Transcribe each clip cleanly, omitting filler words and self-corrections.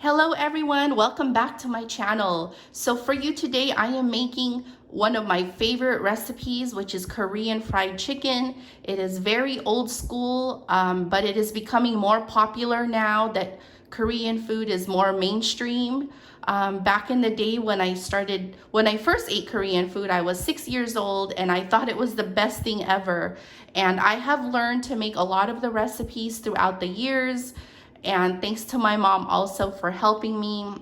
Hello everyone, welcome back to my channel. So for you today, I am making one of my favorite recipes, which is Korean fried chicken. It is very old school, but it is becoming more popular now that Korean food is more mainstream. Back in the day when I first ate Korean food, I was 6 years old and I thought it was the best thing ever. And I have learned to make a lot of the recipes throughout the years. And thanks to my mom also for helping me.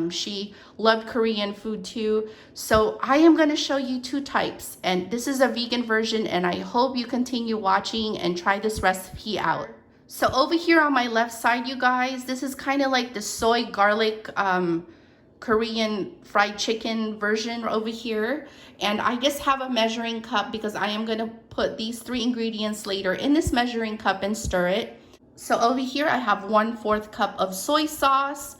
She loved Korean food too. So I am going to show you two types. And this is a vegan version, and I hope you continue watching and try this recipe out. So over here on my left side, you guys, this is kind of like the soy garlic Korean fried chicken version over here. And I just have a measuring cup because I am going to put these three ingredients later in this measuring cup and stir it. So over here I have 1/4 cup of soy sauce,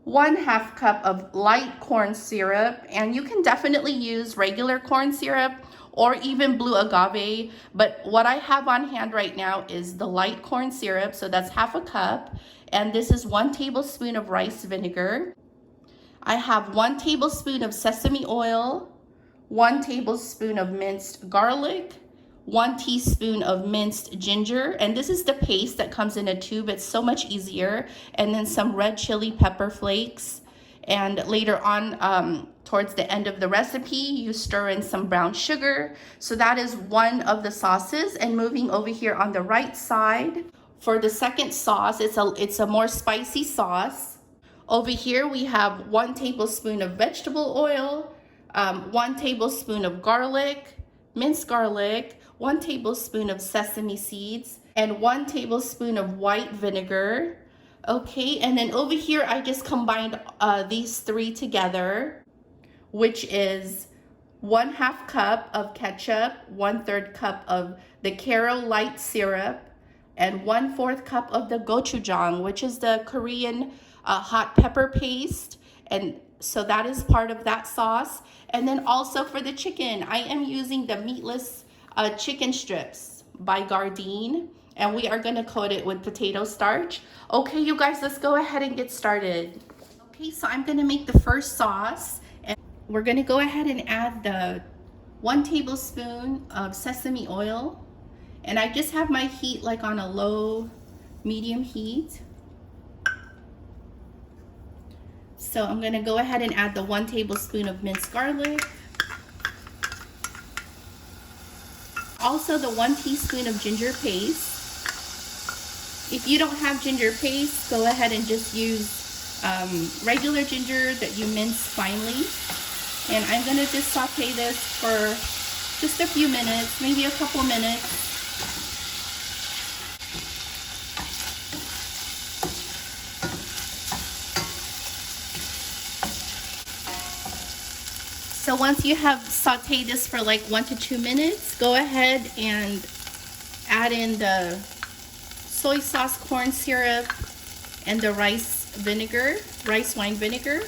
1/2 cup of light corn syrup, and you can definitely use regular corn syrup or even blue agave, but what I have on hand right now is the light corn syrup, so that's 1/2 cup, and this is 1 tablespoon of rice vinegar. I have 1 tablespoon of sesame oil, 1 tablespoon of minced garlic, 1 teaspoon of minced ginger, and this is the paste that comes in a tube. It's so much easier. And then some red chili pepper flakes. And later on, towards the end of the recipe, you stir in some brown sugar. So that is one of the sauces. And moving over here on the right side, for the second sauce, it's a more spicy sauce. Over here we have 1 tablespoon of vegetable oil, 1 tablespoon of garlic, minced garlic, 1 tablespoon of sesame seeds, and 1 tablespoon of white vinegar. Okay, and then over here I just combined these three together, which is 1/2 cup of ketchup, 1/3 cup of the Karo light syrup, and 1/4 cup of the gochujang, which is the Korean hot pepper paste. And so that is part of that sauce. And then also for the chicken, I am using the meatless chicken strips by Gardein, and we are going to coat it with potato starch. Okay, you guys, let's go ahead and get started. Okay, so I'm going to make the first sauce, and we're going to go ahead and add the 1 tablespoon of sesame oil, and I just have my heat like on a low medium heat. So I'm going to go ahead and add the 1 tablespoon of minced garlic. Also the 1 teaspoon of ginger paste. If you don't have ginger paste, go ahead and just use regular ginger that you mince finely. And I'm going to just saute this for just a few minutes, maybe a couple minutes. So once you have sauteed this for like 1 to 2 minutes, go ahead and add in the soy sauce, corn syrup, and the rice wine vinegar.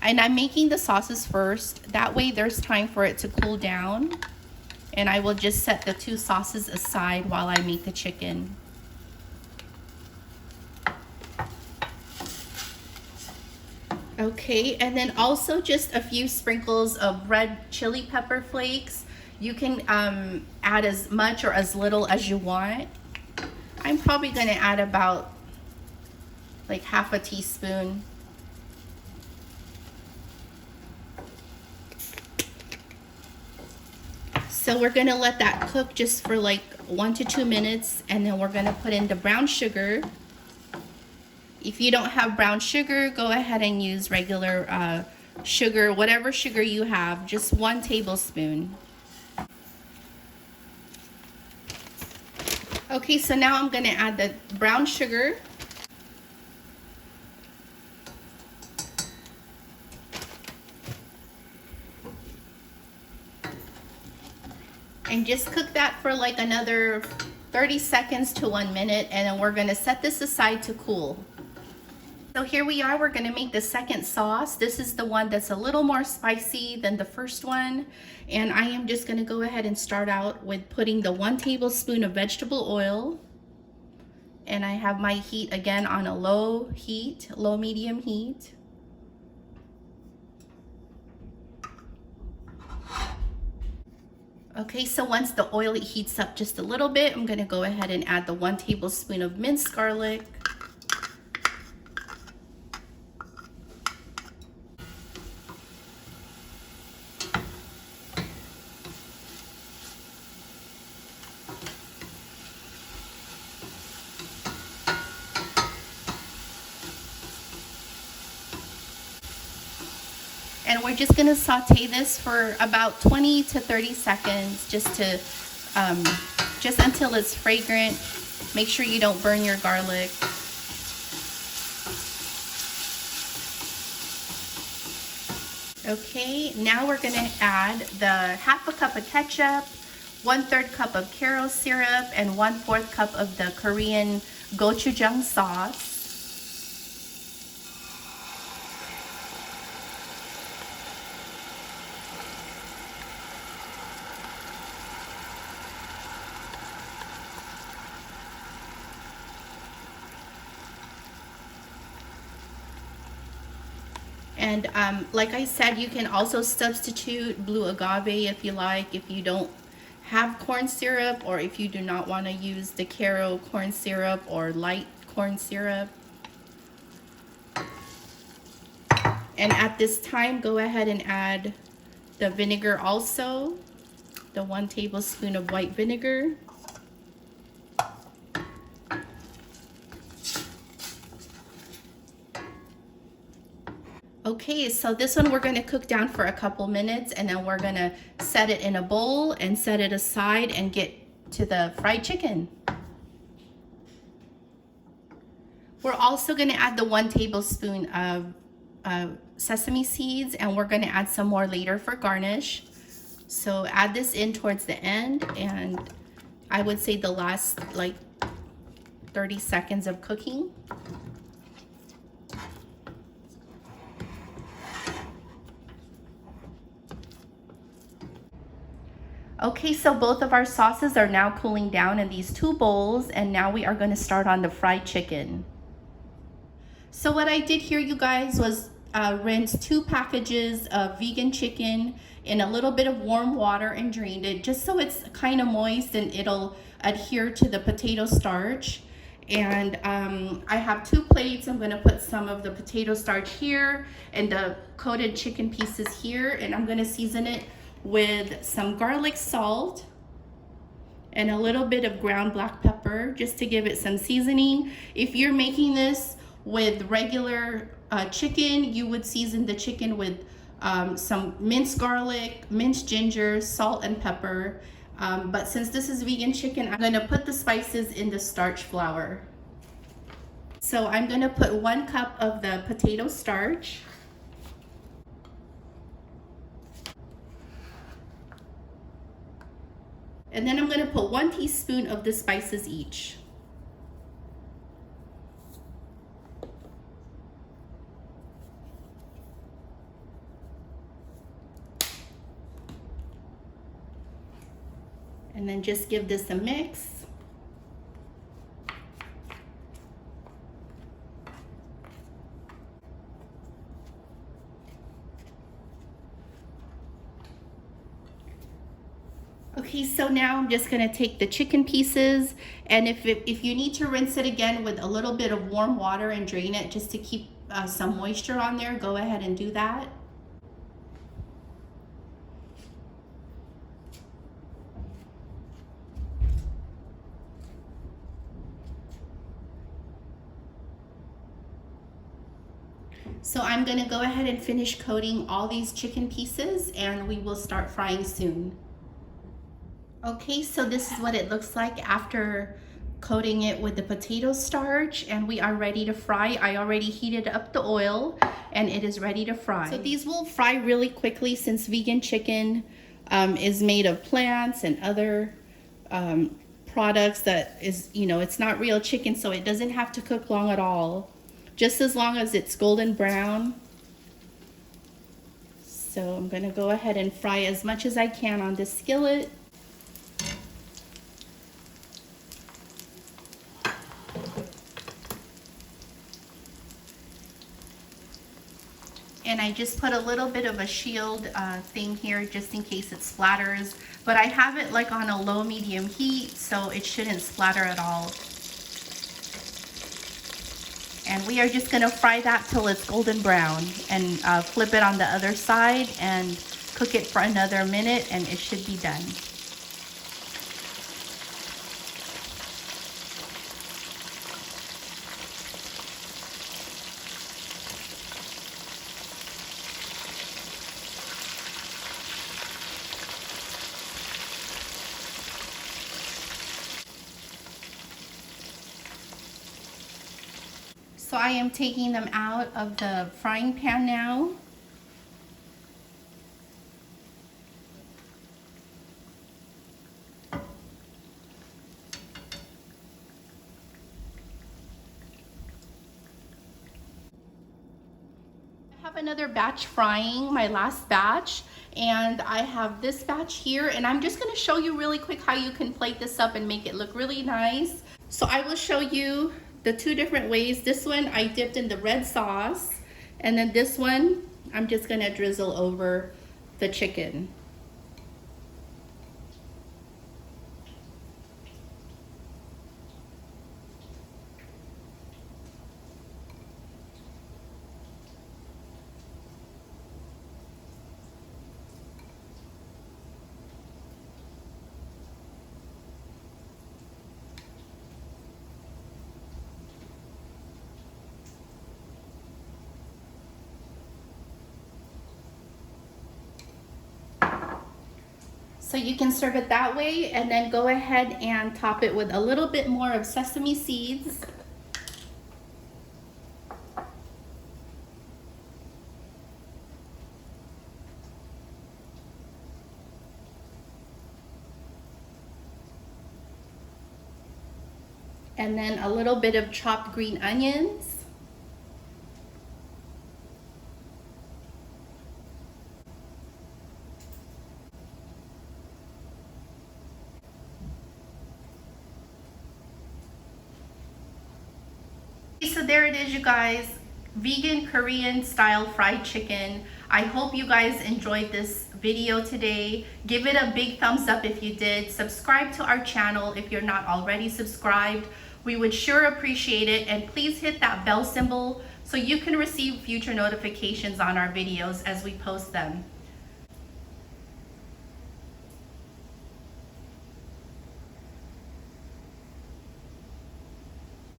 And I'm making the sauces first. That way there's time for it to cool down. And I will just set the 2 sauces aside while I make the chicken. Okay, and then also just a few sprinkles of red chili pepper flakes. You can add as much or as little as you want. I'm probably going to add about like 1/2 teaspoon. So we're going to let that cook just for like 1 to 2 minutes, and then we're going to put in the brown sugar. If you don't have brown sugar, go ahead and use regular sugar, whatever sugar you have, just 1 tablespoon. Okay, so now I'm going to add the brown sugar. And just cook that for like another 30 seconds to 1 minute, and then we're going to set this aside to cool. So here we are, we're gonna make the second sauce. This is the one that's a little more spicy than the first one. And I am just gonna go ahead and start out with putting the 1 tablespoon of vegetable oil. And I have my heat again on a low heat, low medium heat. Okay, so once the oil heats up just a little bit, I'm gonna go ahead and add the 1 tablespoon of minced garlic. And we're just gonna saute this for about 20 to 30 seconds just to, just until it's fragrant. Make sure you don't burn your garlic. Okay, now we're gonna add the 1/2 cup of ketchup, 1/3 cup of Karo syrup, and 1/4 cup of the Korean gochujang sauce. And like I said, you can also substitute blue agave if you like, if you don't have corn syrup, or if you do not want to use the Karo corn syrup or light corn syrup. And at this time, go ahead and add the vinegar also, the 1 tablespoon of white vinegar. Okay, so this one we're going to cook down for a couple minutes, and then we're going to set it in a bowl and set it aside and get to the fried chicken. We're also going to add the 1 tablespoon of sesame seeds, and we're going to add some more later for garnish. So add this in towards the end, and I would say the last like 30 seconds of cooking. Okay, so both of our sauces are now cooling down in these 2 bowls, and now we are going to start on the fried chicken. So what I did here, you guys, was rinse 2 packages of vegan chicken in a little bit of warm water and drained it just so it's kind of moist and it'll adhere to the potato starch. And I have 2 plates. I'm going to put some of the potato starch here and the coated chicken pieces here, and I'm going to season it with some garlic salt and a little bit of ground black pepper just to give it some seasoning. If you're making this with regular chicken, you would season the chicken with some minced garlic, minced ginger, salt, and pepper. But since this is vegan chicken, I'm going to put the spices in the starch flour. So I'm going to put 1 cup of the potato starch. And then I'm going to put 1 teaspoon of the spices each. And then just give this a mix. Okay, so now I'm just going to take the chicken pieces, and if you need to rinse it again with a little bit of warm water and drain it just to keep some moisture on there, go ahead and do that. So I'm going to go ahead and finish coating all these chicken pieces, and we will start frying soon. Okay, so this is what it looks like after coating it with the potato starch, and we are ready to fry. I already heated up the oil and it is ready to fry. So these will fry really quickly since vegan chicken is made of plants and other products that is, you know, it's not real chicken, so it doesn't have to cook long at all. just as long as it's golden brown. So I'm gonna go ahead and fry as much as I can on this skillet. And I just put a little bit of a shield thing here just in case it splatters. But I have it like on a low medium heat, so it shouldn't splatter at all. And we are just gonna fry that till it's golden brown and flip it on the other side and cook it for another minute and it should be done. So I am taking them out of the frying pan now. I have another batch frying, my last batch, and I have this batch here, and I'm just gonna show you really quick how you can plate this up and make it look really nice. So I will show you the two different ways. This one I dipped in the red sauce, and then this one I'm just gonna drizzle over the chicken. So you can serve it that way and then go ahead and top it with a little bit more of sesame seeds. And then a little bit of chopped green onions. So there it is, you guys, vegan Korean style fried chicken. I hope you guys enjoyed this video today. Give it a big thumbs up if you did. Subscribe to our channel if you're not already subscribed. We would sure appreciate it, and please hit that bell symbol so you can receive future notifications on our videos as we post them.